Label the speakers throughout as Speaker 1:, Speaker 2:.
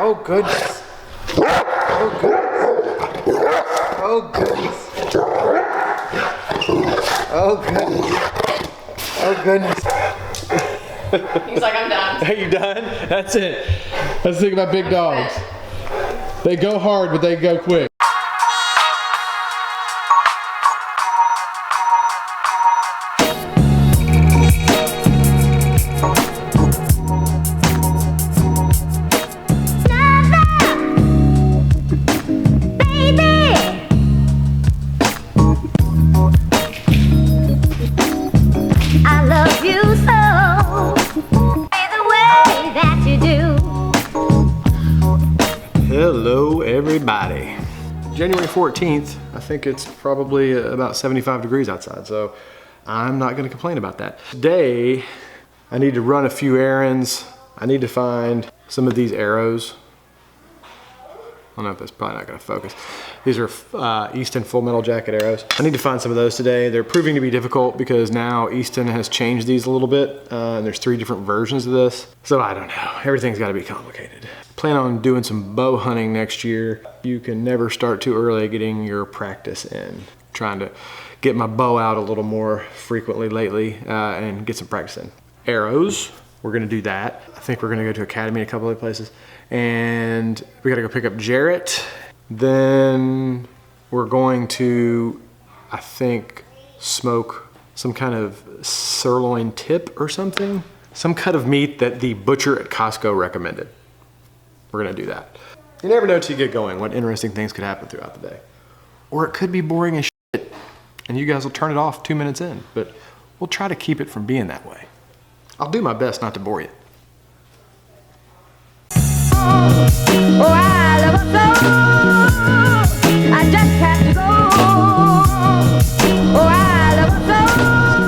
Speaker 1: Oh goodness. Oh goodness. Oh goodness. Oh goodness. Oh goodness.
Speaker 2: He's like, I'm done.
Speaker 1: Are you done? That's it. Let's think about big dogs. They go hard, but they go quick. Hello everybody. January 14th, I think it's probably about 75 degrees outside, so I'm not gonna complain about that. Today, I need to run a few errands. I need to find some of these arrows. I don't know if that's probably not gonna focus. These are Easton Full Metal Jacket arrows. I need to find some of those today. They're proving to be difficult because now Easton has changed these a little bit. And there's 3 different versions of this. So I don't know, everything's gotta be complicated. Plan on doing some bow hunting next year. You can never start too early getting your practice in. Trying to get my bow out a little more frequently lately and get some practice in. Arrows, we're gonna do that. I think we're gonna go to Academy and a couple other places. And we gotta go pick up Jarrett. Then we're going to, I think, smoke some kind of sirloin tip or something. Some cut of meat that the butcher at Costco recommended. We're gonna do that. You never know till you get going what interesting things could happen throughout the day. Or it could be boring as shit and you guys will turn it off 2 minutes in, but we'll try to keep it from being that way. I'll do my best not to bore you.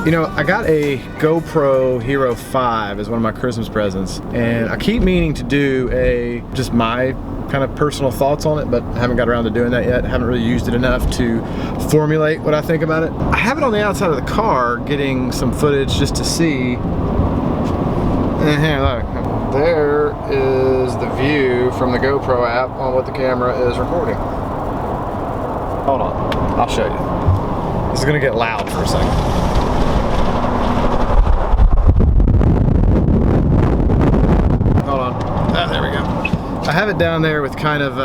Speaker 1: You know, I got a GoPro Hero 5 as one of my Christmas presents, and I keep meaning to do just my kind of personal thoughts on it, but I haven't got around to doing that yet. I haven't really used it enough to formulate what I think about it. I have it on the outside of the car getting some footage just to see. And here, look. There is the view from the GoPro app on what the camera is recording. Hold on, I'll show you. This is gonna get loud for a second. There we go. I have it down there with kind of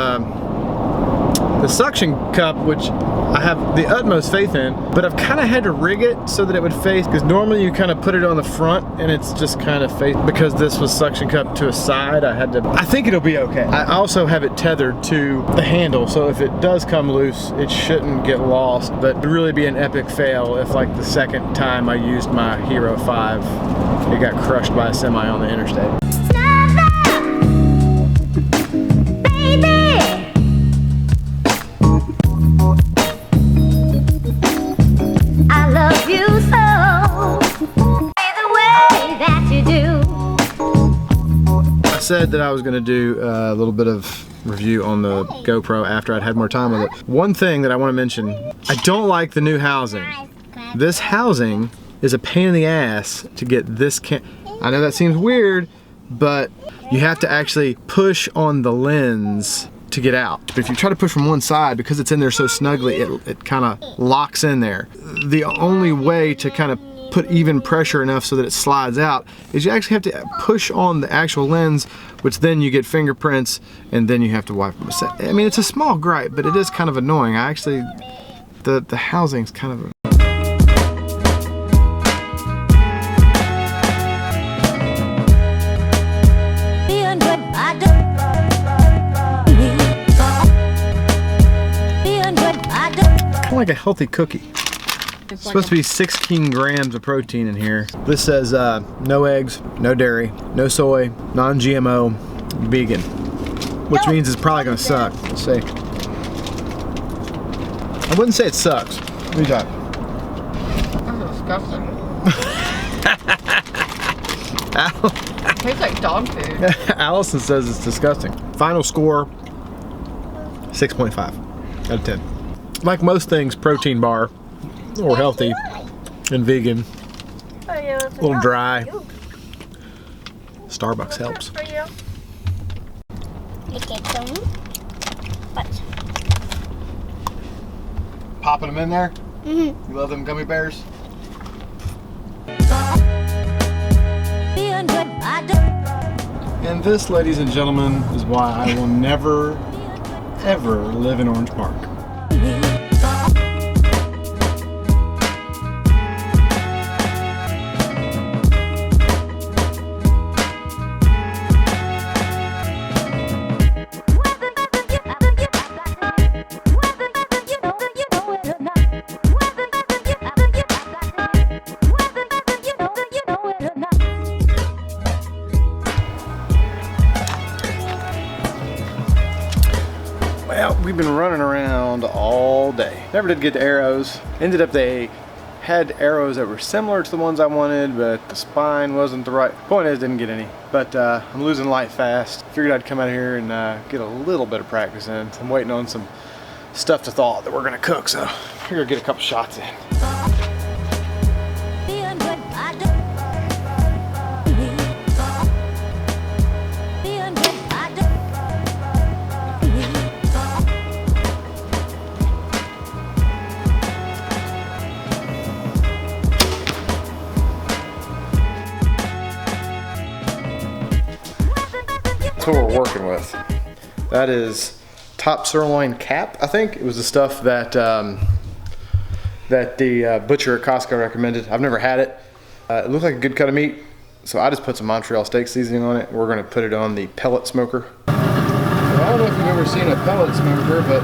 Speaker 1: the suction cup, which I have the utmost faith in, but I've kind of had to rig it so that it would face, because normally you kind of put it on the front and it's just kind of face, because this was suction cup to a side, I think it'll be okay. I also have it tethered to the handle, so if it does come loose, it shouldn't get lost, but it would really be an epic fail if like the second time I used my Hero 5, it got crushed by a semi on the interstate. I said that I was going to do a little bit of review on the GoPro after I'd had more time with it. One thing that I want to mention, I don't like the new housing. This housing is a pain in the ass to get this I know that seems weird, but you have to actually push on the lens to get out. But if you try to push from one side, because it's in there so snugly, it kind of locks in there. The only way to kind of put even pressure enough so that it slides out is you actually have to push on the actual lens, which then you get fingerprints and then you have to wipe them. I mean, it's a small gripe, but it is kind of annoying. I actually, the housing's kind of kind of like a healthy cookie. It's supposed to be 16 grams of protein in here. This says no eggs, no dairy, no soy, non-GMO, vegan. Which means it's probably gonna suck. Let's see. I wouldn't say it sucks. What do you got?
Speaker 2: That's disgusting. It tastes like dog food.
Speaker 1: Allison says it's disgusting. Final score, 6.5 out of 10. Like most things, protein bar, or healthy and vegan, a little dry. Starbucks helps.
Speaker 3: get them. What?
Speaker 1: Popping them in there? You love them gummy bears? And this, ladies and gentlemen, is why I will never, ever live in Orange Park. Well, we've been running around all day. Never did get the arrows. Ended up they had arrows that were similar to the ones I wanted, but the spine wasn't the right. Point is, didn't get any. But I'm losing light fast. Figured I'd come out here and get a little bit of practice in. I'm waiting on some stuff to thaw that we're gonna cook, so figured I'd get a couple shots in. That's what we're working with. That is top sirloin cap, I think. It was the stuff that that the butcher at Costco recommended. I've never had it. It looked like a good cut of meat, so I just put some Montreal steak seasoning on it. We're gonna put it on the pellet smoker. Well, I don't know if you've ever seen a pellet smoker, but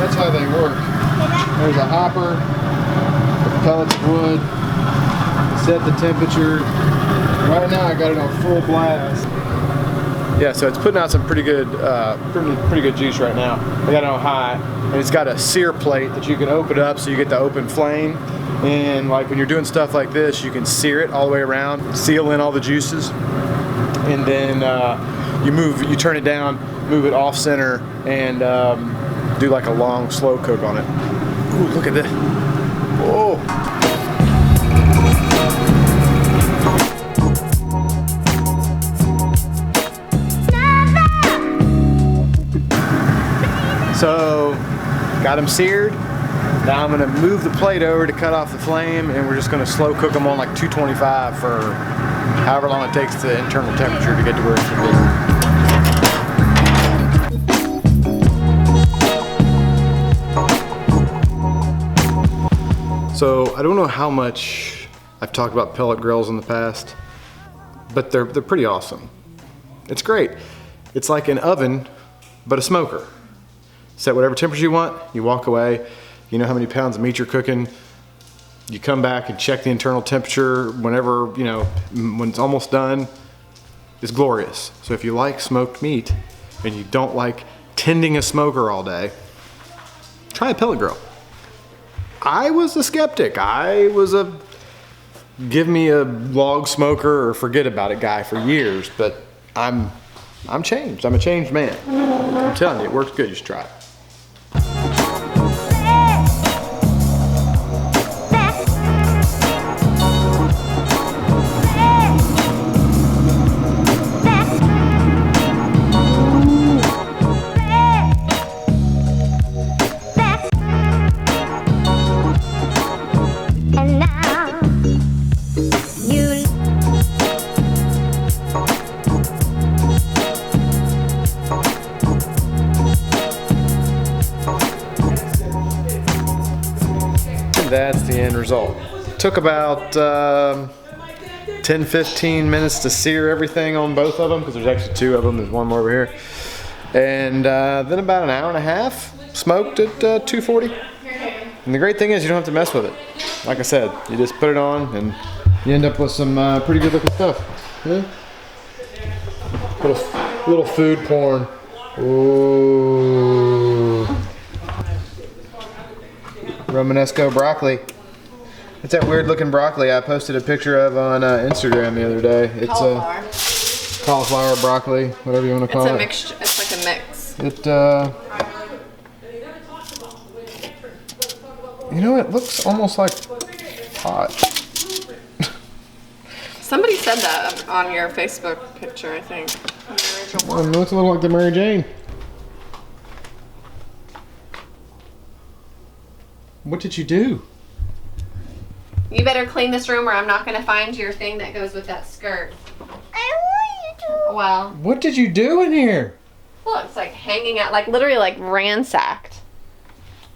Speaker 1: that's how they work. There's a hopper, with pellets of wood, set the temperature. Right now I got it on full blast. Yeah, so it's putting out some pretty good juice right now. I got it on high, and it's got a sear plate that you can open up so you get the open flame. And like when you're doing stuff like this, you can sear it all the way around, seal in all the juices, and then you turn it down, move it off center, and do like a long, slow cook on it. Ooh, look at this. Whoa. So, got them seared. Now I'm gonna move the plate over to cut off the flame, and we're just gonna slow cook them on like 225 for however long it takes the internal temperature to get to where it should be. So, I don't know how much I've talked about pellet grills in the past, but they're pretty awesome. It's great. It's like an oven, but a smoker. Set whatever temperature you want, you walk away, you know how many pounds of meat you're cooking, you come back and check the internal temperature whenever, you know, when it's almost done. It's glorious. So if you like smoked meat and you don't like tending a smoker all day, try a pellet grill. I was a skeptic. I was a give me a log smoker or forget about it guy for years, but I'm changed. I'm a changed man. I'm telling you, it works good. You should try it. That's the end result. Took about 10-15 minutes to sear everything on both of them, because there's actually two of them. There's one more over here. And then about an hour and a half smoked at 240. And the great thing is you don't have to mess with it. Like I said, you just put it on and you end up with some pretty good looking stuff. Yeah? Little food porn. Ooh. Romanesco broccoli. It's that weird looking broccoli I posted a picture of on Instagram the other day. It's
Speaker 2: cauliflower.
Speaker 1: Cauliflower, broccoli, whatever you want to call it.
Speaker 2: It's a mixture. It's like a mix.
Speaker 1: It, you know, it looks almost like pot.
Speaker 2: Somebody said that on your Facebook picture, I think. On the original
Speaker 1: It
Speaker 2: one.
Speaker 1: looks a little like the Mary Jane. What did you do?
Speaker 2: You better clean this room or I'm not gonna find your thing that goes with that skirt.
Speaker 3: I want you to.
Speaker 2: Well,
Speaker 1: What did you do in here?
Speaker 2: look, it's like hanging out, like literally like ransacked.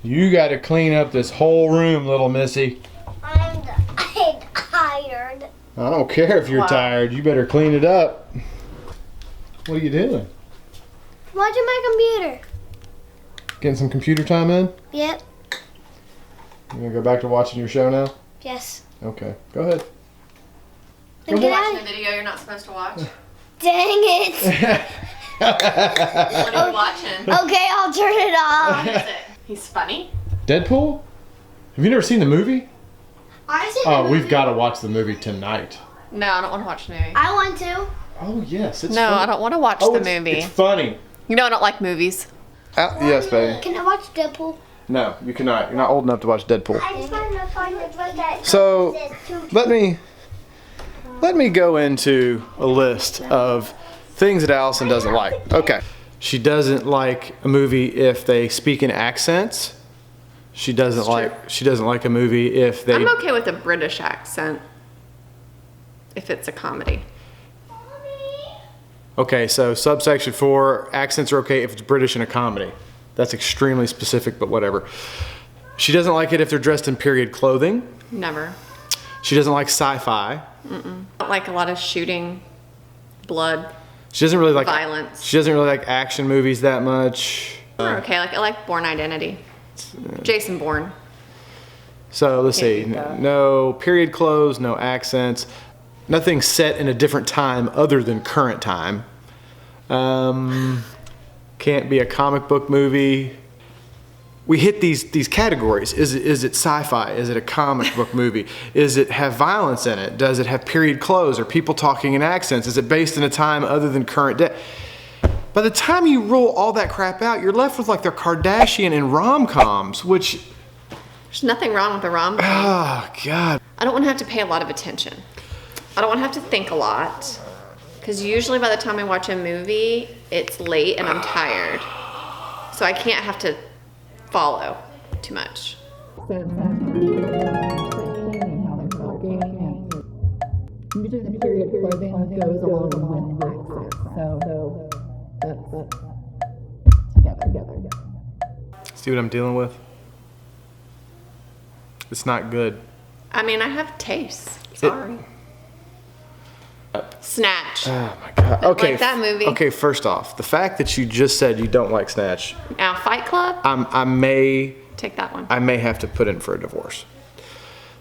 Speaker 1: You got to clean up this whole room, little missy.
Speaker 3: I'm tired.
Speaker 1: I don't care if you're
Speaker 2: Wow.
Speaker 1: tired. You better clean it up. What are you doing?
Speaker 3: Watching my computer.
Speaker 1: Getting some computer time in?
Speaker 3: Yep.
Speaker 1: You gonna go back to watching your show now?
Speaker 3: Yes.
Speaker 1: Okay, go ahead.
Speaker 3: Then
Speaker 2: You're
Speaker 3: get
Speaker 2: watching
Speaker 3: out.
Speaker 2: a video you're not supposed to watch.
Speaker 3: Dang it.
Speaker 2: What are you watching?
Speaker 3: Okay, I'll turn it off.
Speaker 2: What is it? He's funny?
Speaker 1: Deadpool? Have you never seen the movie?
Speaker 3: I see.
Speaker 1: Oh, we've got to watch the movie tonight.
Speaker 2: No, I don't want to watch the movie.
Speaker 3: I want to.
Speaker 1: Oh yes, it's
Speaker 2: No,
Speaker 1: funny.
Speaker 2: I don't want to watch
Speaker 1: Oh,
Speaker 2: the
Speaker 1: it's-
Speaker 2: movie.
Speaker 1: It's funny.
Speaker 2: You know I don't like movies.
Speaker 1: Yes, baby.
Speaker 3: Can I watch Deadpool?
Speaker 1: No, you cannot. You're not old enough to watch Deadpool.
Speaker 3: I'm trying to find the book that
Speaker 1: So,
Speaker 3: says two-
Speaker 1: Let me go into a list of things that Allison doesn't like. Okay. She doesn't like a movie if they speak in accents. She doesn't like a movie if they
Speaker 2: I'm okay with a British accent. If it's a comedy.
Speaker 1: Okay, so subsection 4, accents are okay if it's British in a comedy. That's extremely specific, but whatever. She doesn't like it if they're dressed in period clothing.
Speaker 2: Never.
Speaker 1: She doesn't like sci-fi.
Speaker 2: I don't like a lot of shooting, blood.
Speaker 1: She doesn't really like
Speaker 2: Violence.
Speaker 1: She doesn't really like action movies that much.
Speaker 2: We're okay. Like I like Bourne Identity. Jason Bourne.
Speaker 1: So let's see.
Speaker 2: Can't beat that.
Speaker 1: No period clothes, no accents, nothing set in a different time other than current time. Can't be a comic book movie. We hit these categories. Is it sci-fi? Is it a comic book movie? Is it have violence in it? Does it have period clothes? Are people talking in accents? Is it based in a time other than current day? By the time you rule all that crap out, you're left with like the Kardashian and rom-coms, which,
Speaker 2: There's nothing wrong with a rom-com.
Speaker 1: oh God.
Speaker 2: I don't want to have to pay a lot of attention. I don't want to have to think a lot. Because usually by the time I watch a movie, it's late and I'm tired. So I can't have to follow too much.
Speaker 4: Usually the period clothing goes along with accents. So that's together.
Speaker 1: See what I'm dealing with? It's not good.
Speaker 2: I mean, I have taste. Sorry. Snatch.
Speaker 1: Oh my God. Okay.
Speaker 2: like that movie.
Speaker 1: Okay, first off, the fact that you just said you don't like Snatch,
Speaker 2: Now, Fight Club,
Speaker 1: I may
Speaker 2: take that one.
Speaker 1: have to put in for a divorce.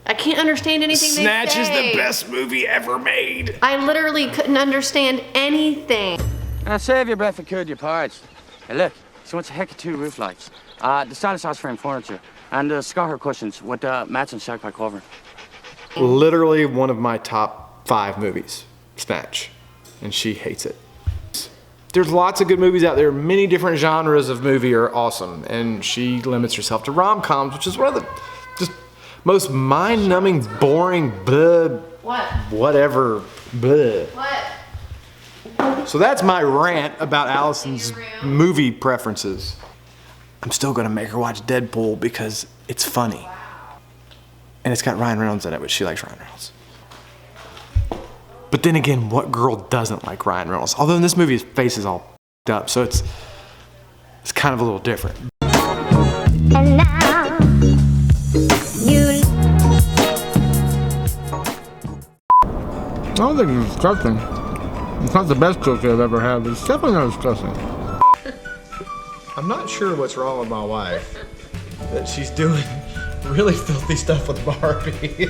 Speaker 2: I can't understand anything
Speaker 1: Snatch
Speaker 2: they
Speaker 1: is
Speaker 2: say.
Speaker 1: the best movie ever made.
Speaker 2: I literally couldn't understand anything.
Speaker 5: Now save your breath for could your parts. Hey look, she wants a heck of 2 roof lights. The stylish house frame furniture. And the Scar cushions with matching shark pie cover.
Speaker 1: Literally one of my top 5 movies, Snatch. And she hates it. There's lots of good movies out there. Many different genres of movie are awesome. And she limits herself to rom-coms, which is one of the just most mind-numbing, boring, blah,
Speaker 2: What?
Speaker 1: whatever, blah.
Speaker 2: What?
Speaker 1: So that's my rant about Allison's movie preferences. I'm still gonna make her watch Deadpool because it's funny. And it's got Ryan Reynolds in it, but she likes Ryan Reynolds. But then again, what girl doesn't like Ryan Reynolds? Although in this movie his face is all up, so it's kind of a little different.
Speaker 3: And now you.
Speaker 1: I don't think it's disgusting. It's not the best cookie I've ever had, but it's definitely not disgusting. I'm not sure what's wrong with my wife. That she's doing really filthy stuff with Barbie.